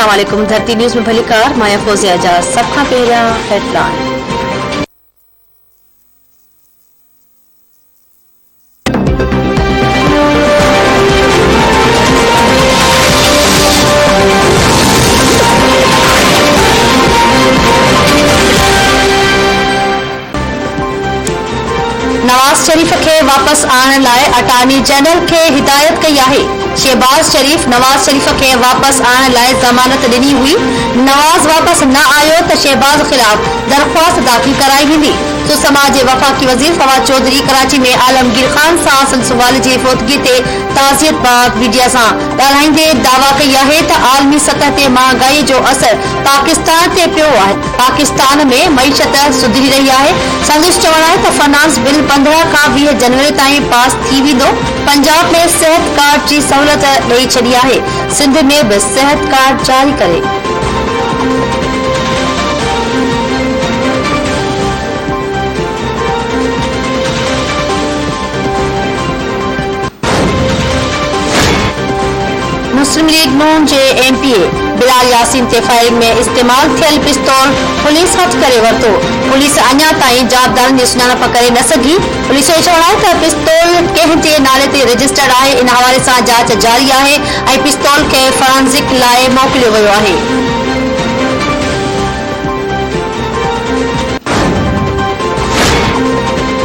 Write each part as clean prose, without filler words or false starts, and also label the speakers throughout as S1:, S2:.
S1: अस्सलाम वालेकुम। धरती न्यूज़ में भलीकार माया फौजिया आजाद। सब खां पहिरियां हेडलाइन। नवाज शरीफ के वापस आने लाए अटॉर्नी जनरल के हिदायत कई है। शहबाज शरीफ नवाज शरीफ के वापस आने लाए जमानत ॾिनी हुई। नवाज वापस न आयो तो शहबाज खिलाफ दरख्वास्त दाखिल कराई वेंदी। तो समाज के वफाकी वजीर फवाद चौधरी कराची में आलमगीर खान सां सिलसिले जी फोतगी ते ताज़ियत बाग मीडिया सां ॻाल्हाईंदे दावा कई है तो आलमी सतह ते महांगाई जो असर पाकिस्तान ते पियो है। पाकिस्तान में मईशत सुधरी रही है। संदसि चवण है तो फाइनेंस बिल 15 का 20 जनवरी ताईं पास थी वेंदो। पंजाब में सेहत कार्ड की सहूलियत ॾेई छॾी है। सिंध में भी सेहत कार्ड जारी करे। मुस्लिम लीग नून के एमपीए बिलाल यासीन ते फायरिंग में इस्तेमाल थियल पिस्तौल पुलिस हथ करे वरतो। पुलिस अञा ताईं जाबदारनि जी सुञाणप करे न सघी। पुलिस जो चवण है तो पिस्तौल कंहिं जे नाले ते रजिस्टर्ड है। इन हवाले से जांच जारी है और पिस्तौल के फॉरेंसिक लाइ मोकिलियो वियो है।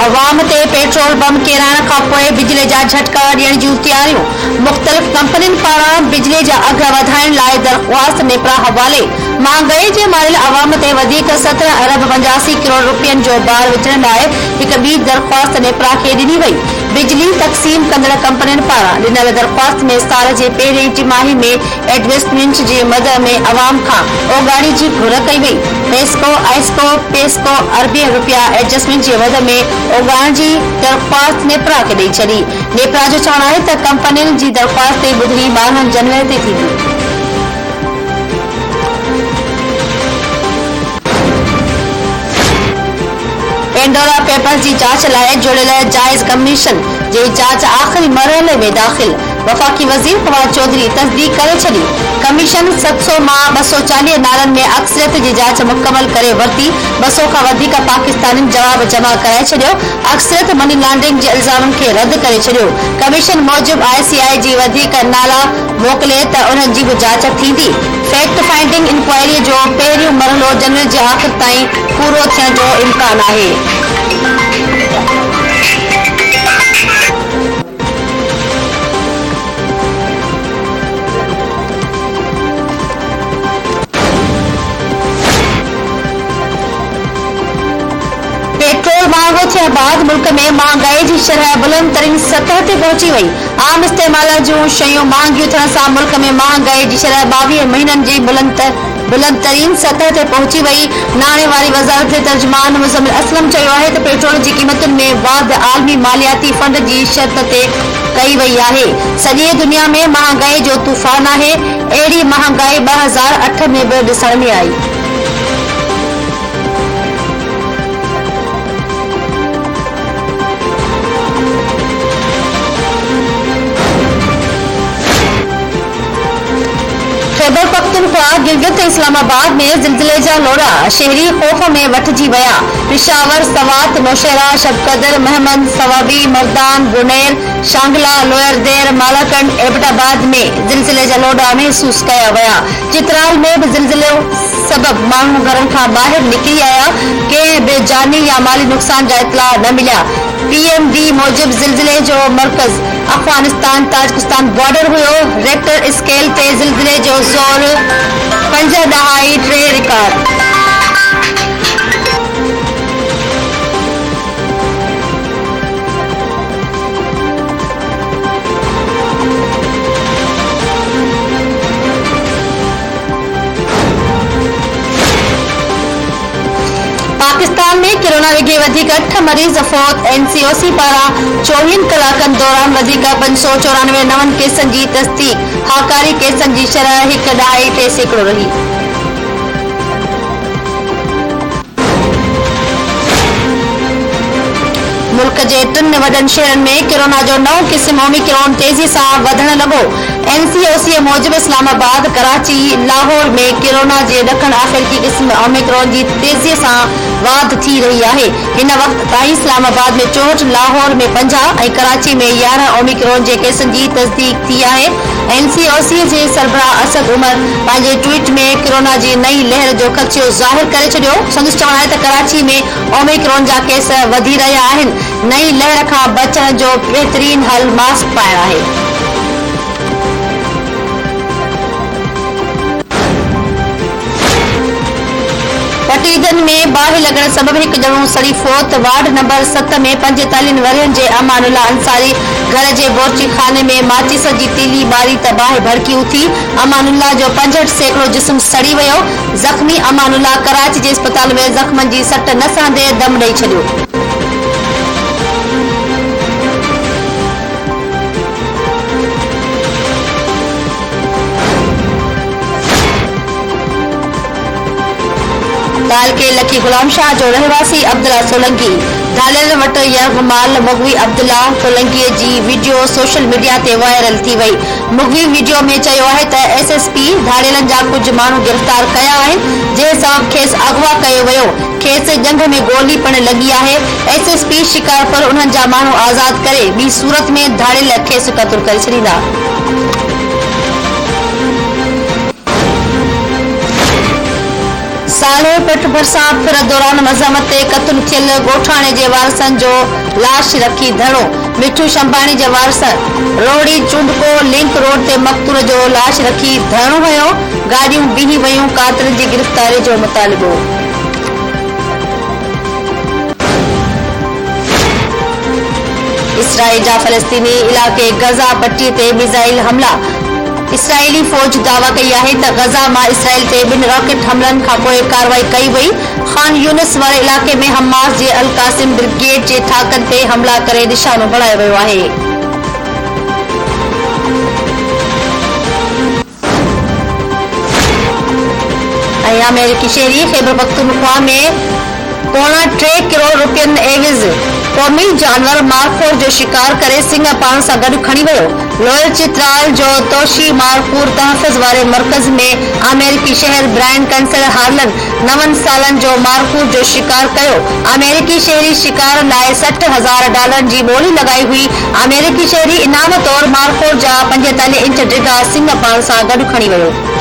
S1: अवाम ते पेट्रोल बम किराइण खां पोइ बिजली जा झटका ॾियण जूं तैयारियूं। मुख़्तलिफ़ कंपनियुनि पारां बिजली जा अघ वधाइण लाइ दरख़्वास्त नेपरा हवाले। महांगाई जे मारियल अवाम ते वधीक 17 अरब 85 करोड़ रुपयनि जो भार विझण लाइ हिक ॿी दरख़्वास्त नेपरा खे ॾिनी वई। बिजली तक़सीम कंदड़ कंपनियुनि पारां ॾिनल दरख़्वास्त में साल जे पहिरीं टिमाही में एडजस्टमेंट जी मद में अवाम खां ओगाड़ी जी घुर कई वई। पेस्को आइस्को पेस्को अरबी रुपया एडजस्टमेंट जी मद में ओगाण जी दरख़्वास्त नेपरा के ॾेई छॾी। नेपरा जो चवण है तो कंपनियुनि जी दरख़्वास्त ते ॿुधणी 12 जनवरी ते थींदी। पेंडोरा पेपर्स की जांच लाइ जोड़ियल जायज़ कमीशन जी जांच आखिरी मरहले में दाखिल। वफाकी वजीर फवाद चौधरी तस्दीक करे छड़ी। कमीशन 700 मां 240 नालन में अक्सरियत की जांच मुकम्मल करे वरती। 200 का वधिक पाकिस्तानी जवाब जमा कराए छड़ियो। अक्सरियत मनी लॉन्ड्रिंग के इल्जाम के रद्द करे छड़ियो। कमीशन मूजिब ICI जी वधिक नाला मोकले तो उन्हनि जी भी जांच थींदी। फैक्ट फाइंडिंग इंक्वायरी जो पहिरियों मरहलो जनवरी के आखिर ताईं पूरो थियण जो इम्कान है। पेट्रोल महंगो थियण बाद मुल्क में महंगाई की शरह बुलंद तरीन सतह ते पहुंची वई। आम इस्तेमाल जूं शयूं महांगियूं थियण सां मुल्क में महंगाई की शरह 22 महीनन जी बुलंद तरीन सतह ते पहुंची वई। नाणे वारी वज़ारत जे तर्जुमान मुज़म्मिल असलम चयो है तो पेट्रोल की कीमतुनि में वाध आलमी मालियाती फंड की शर्त ते कई वई है। सॼे दुनिया में महंगाई जो तूफान है। अहिड़ी महंगाई 2008 में भी ॾिसण में आई। खैबर पख्तूनख्वा गिलगित इस्लामाबाद में जिलजिले जा लोड़ा शहरी खौफ में वठजी विया। पिशावर सवात नौशहरा शबकदर महमद सवाबी मर्दान गुनेर शांगला लोयरदेर मालाकंड एबटाबाद में जिलजिले जा लोड़ा महसूस कया विया। चित्राल में भी जिलजिले सबब माण्हू घरनि खां ॿाहिरि निकिरी आया। कंहिं बि जानी या माली नुक़सान जा इतला न मिलिया। PMD मूजिब जिलजिले जो मरकज़ अफगानिस्तान ताजिकिस्तान बॉर्डर हुयो। रेक्टर स्केल ते जिलजिले जो ज़ोर 5.3 रिकॉर्ड। पाकिस्तान में कोरोना विघे वधीक 8 मरीज फौत। NCOC पारां 24 कलाकनि दौरान वधीक 594 नवन केसनि जी तस्दीक। हाकारी केसनि जी शरह 1.3% रही। मुल्क जे 3 वॾनि शहरनि में कोरोना जो नओं क़िस्म ओमिक्रॉन तेज़ी सां वधण लॻो। NCOC मूजिबि इस्लामाबाद, कराची, लाहौर में कोरोना जे ॾखण अफ्रीकी क़िस्म ओमिक्रॉन जी तेज़ीअ सां वाध थी रही आहे। हिन वक़्त ताईं इस्लामाबाद में 64, लाहौर में 50 ऐं कराची में 11 ओमिक्रॉन जे केसनि जी तस्दीक थी आहे। NCOC जे सरबराह असद उमर पंहिंजे ट्वीट में कोरोना जी नई लहर जो ख़दशो ज़ाहिर करे छॾियो। संदसि चवणु आहे त कराची में ओमिक्रॉन जा केस वधी रहिया आहिनि। नई लहर खां बचण जो बहितरीन हल मास्क पाइणु आहे। पटीदन में बाहि लॻण सबबि हिकु ॼणो सड़ी फौत। वार्ड नंबर 7 में 45 वरियनि जे अमानुल्ला अंसारी घर जे बोरची खाने में माचिस जी तीली ॿारी त बाहि भड़की उथी। अमानुल्ला जो 65% जिस्म सड़ी वियो। ज़ख़्मी अमानुल्ला कराची जे अस्पताल में ज़ख़्मनि जी सट न सहंदे दम ॾेई छॾियो। दाल के लकी गुलाम शाह जो रहवासी अब्दुल्ला सोलंकी धालियल वटि यरगमाल मुगवी अब्दुल्ला सोलंकीअ जी वीडियो सोशल मीडिया ते वायरल थी वई। मुगवी वीडियो में चयो आहे त SSP धालियलनि जा कुझु माण्हू गिरफ़्तार कया आहिनि, जंहिं सबबि खेसि अगवा कयो वियो। खेसि जंग में गोली पिणु लॻी आहे। SSP शिकारपुर उन्हनि जा माण्हू आज़ाद करे ॿी सूरत में धालियल खेसि क़तलु करे छॾींदा। साले पेट भरिसां फिर दौरान मज़ामत ते क़तलु थियल ॻोठाणे जे वारसनि जो लाश रखी धरणो। मिठू शंभाणी जे वारस रोहड़ी चूंडको लिंक रोड ते मक़तूल जो लाश रखी धरणो हुयो। गाॾियूं बीही वयूं। कातिरनि जी गिरफ़्तारी जो मुतालिबो। इसराइल जा फ़लस्तीनी इलाक़े गज़ा पट्टी ते मिसाइल हमला। इसराइली फ़ौज दावा कई आहे त गज़ा मां इसराइल ते 2 रॉकेट हमलनि खां पोइ कार्रवाई कई वई। ख़ान यूनिस वारे इलाक़े में हमास जे अल कासिम ब्रिगेड जे ठाकनि ते हमला करे निशानो बणायो वियो आहे। ऐं अमेरिकी शहरी ख़ैबर पख्तूनख्वा में ₹3 करोड़ एविज़ क़ौमी जानवर मारखोर जो शिकार करे सिंह पाण सां गॾु खणी वियो। लोयल चित्राल जो तोशी मारखूर तहफ़ुज़ वारे मर्कज़ में अमेरिकी शहर ब्रायन कंसल हार्लन 9 सालनि जो मारखूर जो शिकार कयो। अमेरिकी शहरी शिकार लाइ $60,000 जी ॿोली लॻाई हुई। अमेरिकी शहरी इनाम तौरु मारखोर जा 45 इंच डिघा सिंह पाण सां गॾु खणी वियो।